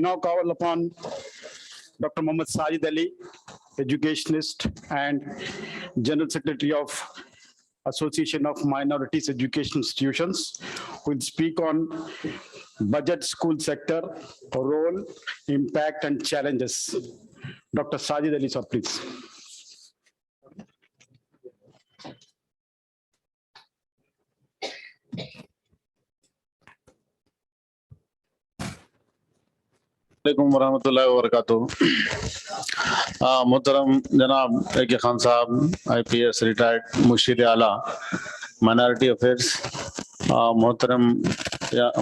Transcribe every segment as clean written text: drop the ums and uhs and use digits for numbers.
Now call upon Dr. Mohammad Sajid Ali, educationist and General Secretary of Association of Minorities Education Institutions, who will speak on budget school sector, role, impact, and challenges. Dr. Sajid Ali, sir, please. वालेकुम वरहमतुल्लाहि वबरकातुहू। मोहतरम जनाब A K. Khan साहब, IPS retired Musheer आला minority affairs, मोहतरम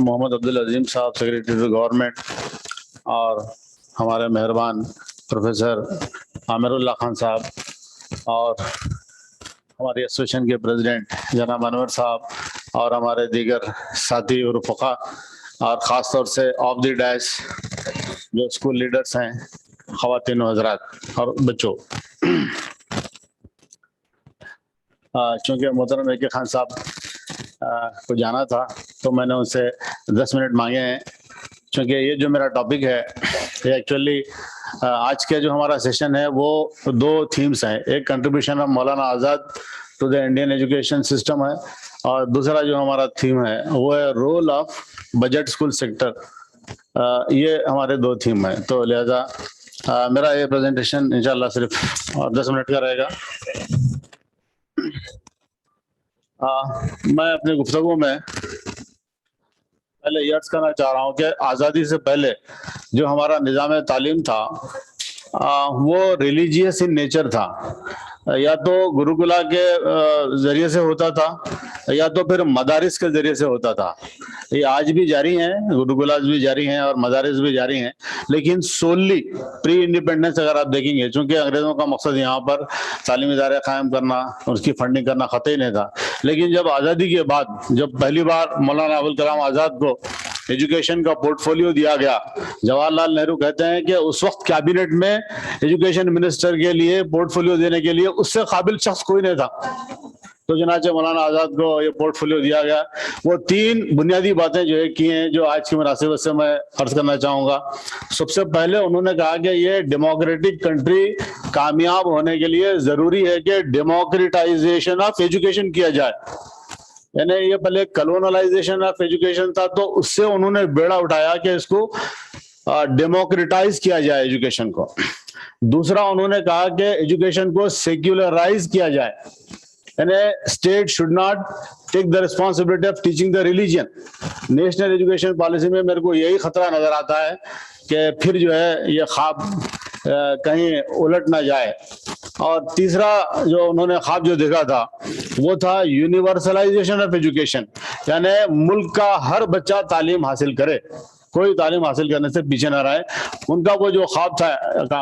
मोहम्मद अब्दुल अजीम साहब secretary to government, और हमारे मेहरबान प्रोफेसर आमिरुल्लाह खान साहब, और हमारी एसोसिएशन के प्रेसिडेंट जनाब अनवर साहब, और हमारे दीगर साथी और फ़ुक़हा, और ख़ास तौर से ऑफ द डैश जो स्कूल लीडर्स हैं, ख़वातीन हज़रात और बच्चों। चूँकि मोहतरम ए.के. खान साहब को जाना था तो मैंने उनसे 10 मिनट मांगे हैं, क्योंकि ये जो मेरा टॉपिक है ये एक्चुअली आज के जो हमारा सेशन है वो 2 थीम्स हैं। एक contribution of Maulana Azad to the Indian education system है, और दूसरा जो हमारा थीम है वो है role of budget school sector. ये हमारे 2 थीम है, तो लिहाजा मेरा ये प्रेजेंटेशन इंशाल्लाह सिर्फ 10 मिनट का रहेगा। मैं अपनी गुफ्तगू में पहले ये अर्ज करना चाह रहा हूँ कि आज़ादी से पहले जो हमारा निज़ाम तालीम था वो रिलीजियस इन नेचर था। या तो गुरुकुला के जरिए से होता था या तो फिर मदारिस के जरिए से होता था। ये आज भी जारी हैं, गुरुकुलास भी जारी हैं और मदारिस भी जारी हैं, लेकिन सोली प्री इंडिपेंडेंस अगर आप देखेंगे, चूंकि अंग्रेजों का मकसद यहाँ पर तालीमी इदारे कायम करना, उसकी फंडिंग करना खतई नहीं था। लेकिन जब आज़ादी के बाद जब पहली बार मौलाना अबुल कलाम आज़ाद को एजुकेशन का पोर्टफोलियो दिया गया, जवाहरलाल नेहरू कहते हैं कि उस वक्त कैबिनेट में एजुकेशन मिनिस्टर के लिए पोर्टफोलियो देने के लिए उससे काबिल शख्स कोई नहीं था, तो चुनाचे मौलाना आज़ाद को ये पोर्टफोलियो दिया गया। वो 3 बुनियादी बातें जो है की हैं जो आज की मुनासिबत से मैं अर्ज करना चाहूँगा। सबसे पहले उन्होंने कहा कि ये डेमोक्रेटिक कंट्री कामयाब होने के लिए ज़रूरी है कि डेमोक्रेटाइजेशन ऑफ एजुकेशन किया जाए। यानी ये पहले कलोनलाइजेशन ऑफ एजुकेशन था, तो उससे उन्होंने बेड़ा उठाया कि इसको डेमोक्रेटाइज किया जाए एजुकेशन को। दूसरा उन्होंने कहा कि एजुकेशन को सेक्युलराइज किया जाए, यानी state should not take the responsibility of teaching the religion. National education policy में मेरे को यही खतरा नजर आता है कि फिर जो है ये ख्वाब कहीं उलट ना जाए। और तीसरा जो उन्होंने ख्वाब जो देखा था वो था यूनिवर्सलाइजेशन ऑफ एजुकेशन, यानी मुल्क का हर बच्चा तालीम हासिल करे, कोई तालीम हासिल करने से पीछे ना रहे। उनका वो जो ख्वाब था,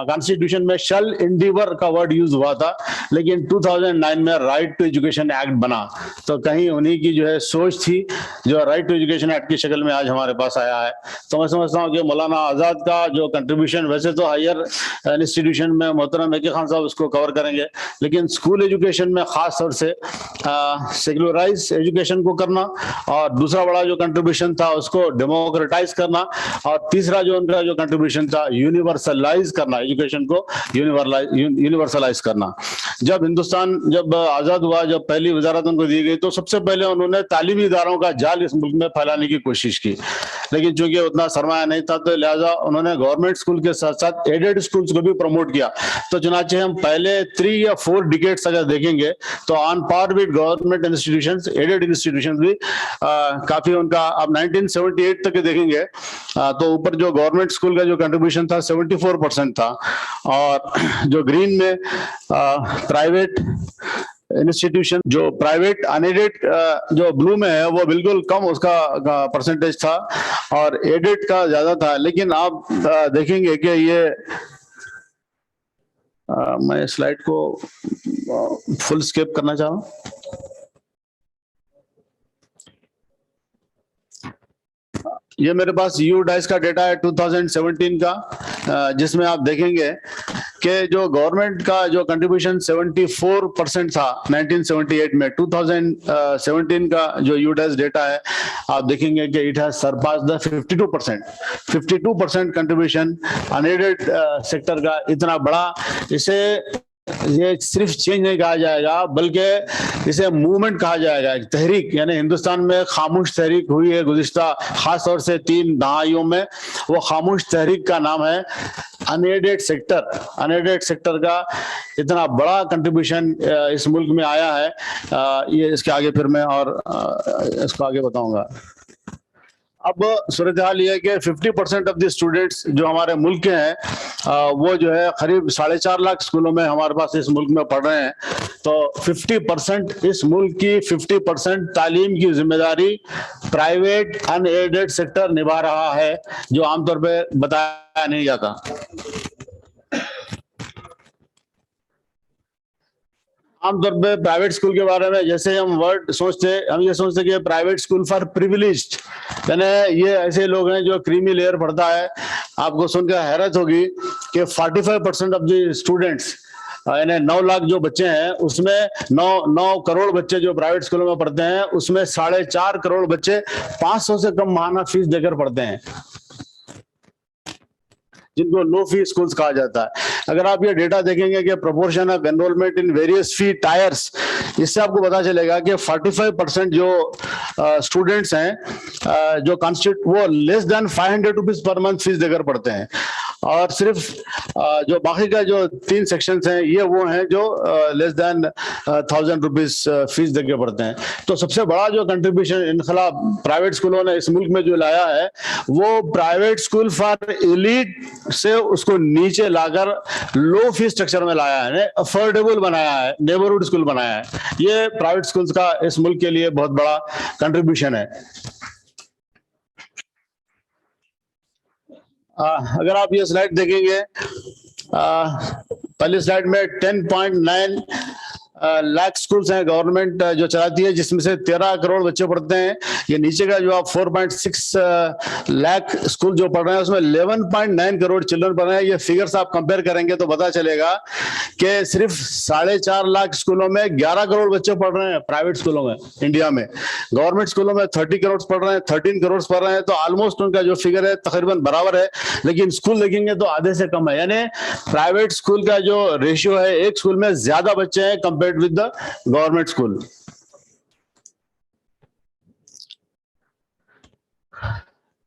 कॉन्स्टिट्यूशन में शल इंडीवर का वर्ड यूज हुआ था, लेकिन 2009 में राइट टू एजुकेशन एक्ट बना, तो कहीं उन्हीं की जो है सोच थी जो राइट टू एजुकेशन एक्ट की शक्ल में आज हमारे पास आया है। तो मैं समझता हूँ कि मौलाना आज़ाद का जो कंट्रीब्यूशन, वैसे तो हायर इंस्टीट्यूशन में मोहतरम ए.के. खान साहब उसको कवर करेंगे, लेकिन स्कूल एजुकेशन में खास तौर से सेक्युलराइज एजुकेशन को करना, और दूसरा बड़ा जो कंट्रीब्यूशन था उसको डेमोक्रेटाइज करना, और तीसरा जो उनका जो कंट्रीब्यूशन था यूनिवर्सलाइज करना, एजुकेशन को यूनिवर्सलाइज करना। जब हिंदुस्तान जब आजाद हुआ, जब पहली वजारत उनको दी गई, तो सबसे पहले उन्होंने तालीमी इदारों का जाल इस मुल्क में फैलाने की कोशिश की, लेकिन चूंकि उतना सरमाया नहीं था तो लिहाजा उन्होंने गवर्नमेंट स्कूल के साथ साथ एडेड स्कूल्स को भी प्रमोट किया। तो चुनाचे हम पहले 3 या 4 डिकेड्स अगर देखेंगे तो on par with government institutions, aided institutions भी काफी उनका, आप 1978 तक देखेंगे तो ऊपर जो गवर्नमेंट स्कूल का जो कंट्रीब्यूशन था 74% था, और जो ग्रीन में प्राइवेट इंस्टीट्यूशन, जो प्राइवेट अनएडेड जो ब्लू में है वो बिल्कुल कम उसका परसेंटेज था, और एडेड का ज्यादा था। लेकिन आप देखेंगे कि ये मैं स्लाइड को फुल स्किप करना चाह रहा हूँ। ये मेरे पास यू डाइस का डेटा है 2017 का, जिसमें आप देखेंगे कि जो गवर्नमेंट का जो कंट्रीब्यूशन 74% था 1978 में, 2017 का जो यू डाइस डेटा है आप देखेंगे कि it has surpass the 52% contribution unaided sector का इतना बड़ा। इसे ये सिर्फ चेंज नहीं कहा जाएगा बल्कि इसे मूवमेंट कहा जाएगा, एक तहरीक। यानी हिंदुस्तान में खामोश तहरीक हुई है गुज़िश्ता खास तौर से 3 दहाइयों में, वो खामोश तहरीक का नाम है अनएडेड सेक्टर। अनएडेड सेक्टर का इतना बड़ा कंट्रीब्यूशन इस मुल्क में आया है, ये इसके आगे फिर मैं और इसको आगे बताऊंगा। अब सूरत हाल ये है कि 50% ऑफ द स्टूडेंट्स जो हमारे मुल्क के हैं वो जो है करीब 4.5 लाख स्कूलों में हमारे पास इस मुल्क में पढ़ रहे हैं। तो 50% इस मुल्क की 50% तालीम की जिम्मेदारी प्राइवेट अनएडेड सेक्टर निभा रहा है, जो आमतौर पे बताया नहीं जाता। आमतौर पे प्राइवेट स्कूल के बारे में जैसे हम वर्ड सोचते, हम ये सोचते कि प्राइवेट स्कूल फॉर प्रिविलेज्ड, यानी ये ऐसे लोग हैं जो क्रीमी लेयर पढ़ता है। आपको सुनकर हैरत होगी कि 45% ऑफ द स्टूडेंट्स, यानी 9 लाख जो बच्चे हैं उसमें 9 करोड़ बच्चे जो प्राइवेट स्कूलों में पढ़ते हैं, उसमें 4.5 करोड़ बच्चे 500 से कम माहाना फीस देकर पढ़ते हैं, जिनको लो फीस स्कूल्स कहा जाता है। अगर आप ये डेटा देखेंगे कि proportion of enrolment in various fee tyres, इससे आपको पता चलेगा कि 45% जो स्टूडेंट्स हैं जो कॉन्स्टिट्यूट, वो less than 500 rupees per month fees देकर पढ़ते हैं। और सिर्फ जो बाकी का जो 3 सेक्शंस हैं ये वो हैं जो लेस देन 1000 रुपीज फीस देकर पढ़ते हैं। तो सबसे बड़ा जो कंट्रीब्यूशन इनकलाब प्राइवेट स्कूलों ने इस मुल्क में जो लाया है वो प्राइवेट स्कूल फॉर एलीट से उसको नीचे लाकर लो फीस स्ट्रक्चर में लाया है, अफोर्डेबल बनाया है, नेबरहुड स्कूल बनाया है। ये प्राइवेट स्कूल्स का इस मुल्क के लिए बहुत बड़ा कंट्रीब्यूशन है। अगर आप ये स्लाइड देखेंगे, पहली स्लाइड में 10.9 लाख स्कूल्स हैं गवर्नमेंट जो चलाती है, जिसमें से 13 करोड़ बच्चे पढ़ते हैं। ये नीचे का जो आप 4.6 लाख स्कूल जो पढ़ रहे हैं उसमें 11.9 करोड़ चिल्ड्रन पढ़ रहे हैं। ये फिगर्स आप कंपेयर करेंगे तो पता चलेगा कि सिर्फ 4.5 लाख स्कूलों में 11 करोड़ बच्चे पढ़ रहे हैं प्राइवेट स्कूलों में इंडिया में। गवर्नमेंट स्कूलों में 30 करोड़ पढ़ रहे हैं, 13 करोड़ पढ़ रहे हैं। तो ऑलमोस्ट उनका जो फिगर है तकरीबन बराबर है, लेकिन स्कूल देखेंगे तो आधे से कम है। यानी प्राइवेट स्कूल का जो रेशियो है, एक स्कूल में ज्यादा बच्चे हैं compare with the government school।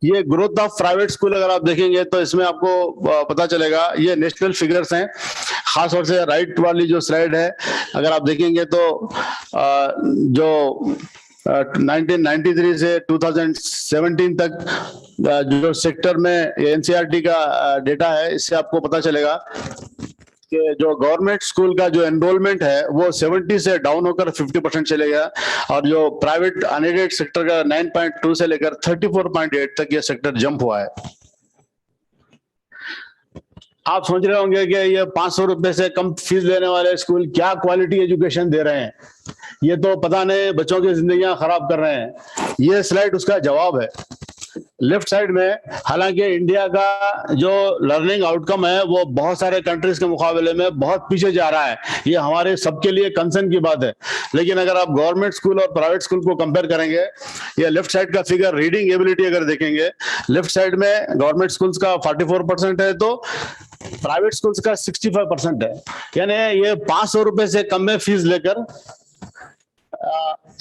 ये ग्रोथ ऑफ प्राइवेट स्कूल अगर आप देखेंगे तो इसमें आपको पता चलेगा, ये नेशनल फिगर्स हैं। खास तौर से राइट वाली जो स्लाइड है अगर आप देखेंगे तो जो 1993 से 2017 तक जो सेक्टर में एनसीईआरटी का डेटा है, इससे आपको पता चलेगा कि जो गवर्नमेंट स्कूल का जो एनरोलमेंट है वो 70 से डाउन होकर 50% चले गया, और जो प्राइवेट अनएडेड सेक्टर का 9.2 से लेकर 34.8 तक ये सेक्टर जंप हुआ है। आप सोच रहे होंगे कि ये 500 रुपए से कम फीस लेने वाले स्कूल क्या क्वालिटी एजुकेशन दे रहे हैं, ये तो पता नहीं बच्चों की जिंदगियां खराब कर रहे हैं। ये स्लाइड उसका जवाब है। लेफ्ट साइड में, हालांकि इंडिया का जो लर्निंग आउटकम है वो बहुत सारे कंट्रीज के मुकाबले में बहुत पीछे जा रहा है, ये हमारे सबके लिए कंसर्न की बात है। लेकिन अगर आप गवर्नमेंट स्कूल और प्राइवेट स्कूल को कंपेयर करेंगे, ये लेफ्ट साइड का फिगर रीडिंग एबिलिटी अगर देखेंगे, लेफ्ट साइड में गवर्नमेंट स्कूल्स का 44% है तो प्राइवेट स्कूल्स का 65% है। यानी ये 500 रुपए से कम में फीस लेकर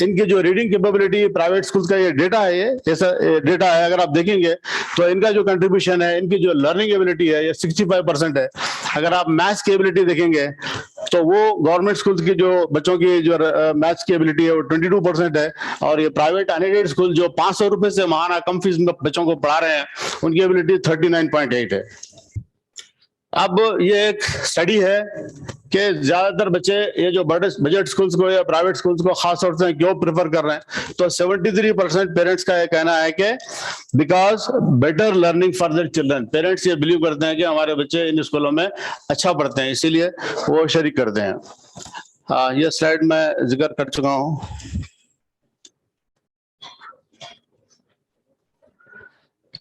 इनकी जो रीडिंग कैपेबिलिटी प्राइवेट स्कूल्स का ये डेटा है, ये ऐसा डेटा है। अगर आप देखेंगे तो इनका जो कंट्रीब्यूशन है, इनकी जो लर्निंग एबिलिटी है ये 65% है। अगर आप मैथ्स की एबिलिटी देखेंगे तो वो गवर्नमेंट स्कूल्स की जो बच्चों की जो मैथ्स की एबिलिटी है वो 22% है, और ये प्राइवेट अनएडेड स्कूल जो 500 रुपए से माहाना कम फीस में बच्चों को पढ़ा रहे हैं उनकी एबिलिटी 39.8 है। अब ये एक स्टडी है कि ज्यादातर बच्चे ये जो बजट स्कूल्स को या प्राइवेट स्कूल्स को खास तौर से क्यों प्रेफर कर रहे हैं, तो 73% पेरेंट्स का ये कहना है कि because better learning for their children. Parents ये बिलीव करते हैं कि हमारे बच्चे इन स्कूलों में अच्छा पढ़ते हैं, इसीलिए वो शरीक करते हैं। हाँ, ये स्लाइड मैं जिक्र कर चुका हूँ।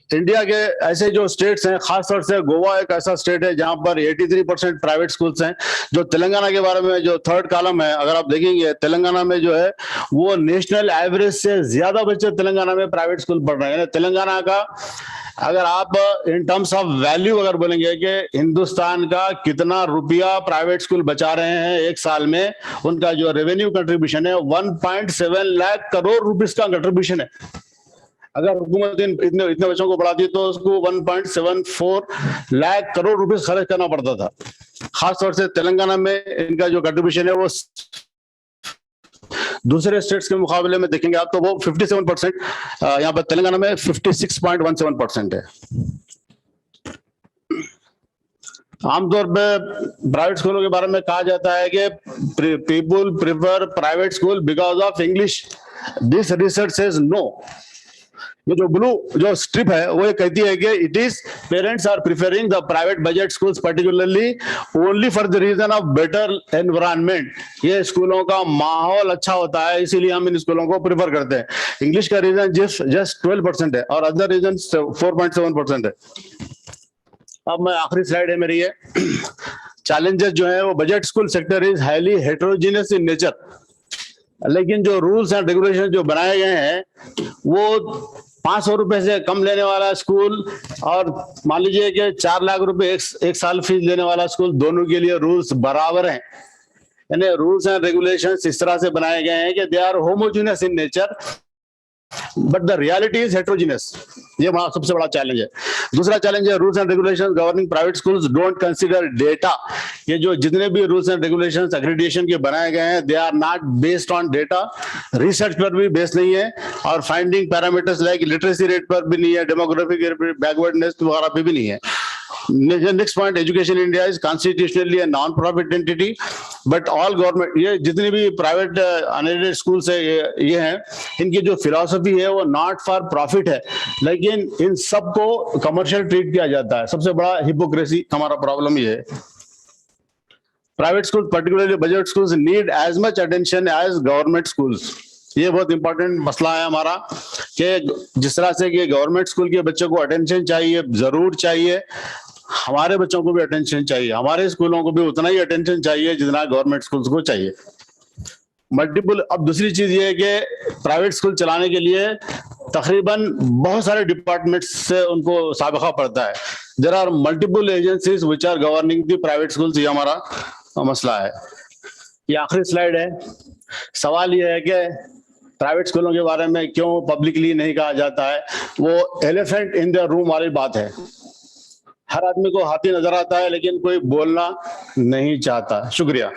इंडिया के ऐसे जो स्टेट्स हैं, खासतौर से गोवा एक ऐसा स्टेट है जहां पर 83% प्राइवेट स्कूल्स हैं। जो तेलंगाना के बारे में जो थर्ड कॉलम है, अगर आप देखेंगे तेलंगाना में जो है वो नेशनल एवरेज से ज्यादा बच्चे तेलंगाना में प्राइवेट स्कूल पढ़ रहे हैं। तेलंगाना का अगर आप इन टर्म्स ऑफ वैल्यू अगर बोलेंगे कि हिंदुस्तान का कितना रुपया प्राइवेट स्कूल बचा रहे हैं एक साल में, उनका जो रेवेन्यू कंट्रीब्यूशन है 1.7 लाख करोड़ रुपीस का कंट्रीब्यूशन है। अगर हुकूमत इतने इतने बच्चों को पढ़ाती तो उसको 1.74 लाख करोड़ रुपए खर्च करना पड़ता था। खासतौर से तेलंगाना में इनका जो कंट्रीब्यूशन है वो दूसरे स्टेट्स के मुकाबले में देखेंगे आप तो वो 57%, यहाँ पर तेलंगाना में 56.17% है। आमतौर पे प्राइवेट स्कूलों के बारे में कहा जाता है कि people prefer private school because of English. This research says no. ये जो ब्लू जो स्ट्रिप है वो ये कहती है कि it is parents are preferring the private budget schools particularly only for the reason of better environment. ये स्कूलों का माहौल अच्छा होता है इसीलिए हम इन स्कूलों को प्रिफर करते हैं। इंग्लिश का रीजन जस्ट 12% है और अदर रीजन 4.7% है। अब मैं आखिरी स्लाइड है मेरी ये चैलेंजेस जो है वो budget school sector is highly heterogeneous in nature. लेकिन जो रूल्स एंड रेगुलेशन जो बनाए गए हैं वो 500 रुपए से कम लेने वाला स्कूल और मान लीजिए कि 4 लाख रुपए एक साल फीस लेने वाला स्कूल, दोनों के लिए रूल्स बराबर हैं। यानी रूल्स एंड रेगुलेशंस इस तरह से बनाए गए हैं कि they are homogeneous in nature but the reality is heterogeneous. ये सबसे बड़ा चैलेंज है। दूसरा चैलेंज है rules and regulations governing private schools don't consider data. ये जो जितने भी रूल्स एंड रेगुलेशंस एक्रेडिटेशन के बनाए गए हैं they are not based on data, research पर भी बेस्ड नहीं है और finding parameters like literacy rate पर भी नहीं है, डेमोग्राफिक बैकवर्डनेस वगैरह पे भी नहीं है। Next point, education in India is constitutionally a non-profit entity, but all government, ये जितनी भी प्राइवेट अनएडेड स्कूल्स है ये हैं, इनकी जो फिलॉसफी है वो नॉट फॉर प्रॉफिट है, लेकिन इन सबको कमर्शियल ट्रीट किया जाता है। सबसे बड़ा हिपोक्रेसी हमारा प्रॉब्लम ये है। Private school particularly budget schools need as much attention as government schools. ये बहुत इंपॉर्टेंट मसला है हमारा कि जिस तरह से कि गवर्नमेंट स्कूल के बच्चों को अटेंशन चाहिए, जरूर चाहिए, हमारे बच्चों को भी अटेंशन चाहिए, हमारे स्कूलों को भी उतना ही अटेंशन चाहिए जितना गवर्नमेंट स्कूल्स को चाहिए। मल्टीपल अब दूसरी चीज ये है कि प्राइवेट स्कूल चलाने के लिए तकरीबन बहुत सारे डिपार्टमेंट्स से उनको साबिका पड़ता है। There are multiple agencies which are governing the private schools. ये हमारा मसला है। ये आखिरी स्लाइड है। सवाल ये है कि प्राइवेट स्कूलों के बारे में क्यों पब्लिकली नहीं कहा जाता है। वो एलिफेंट इन द रूम वाली बात है। हर आदमी को हाथी नजर आता है लेकिन कोई बोलना नहीं चाहता। शुक्रिया।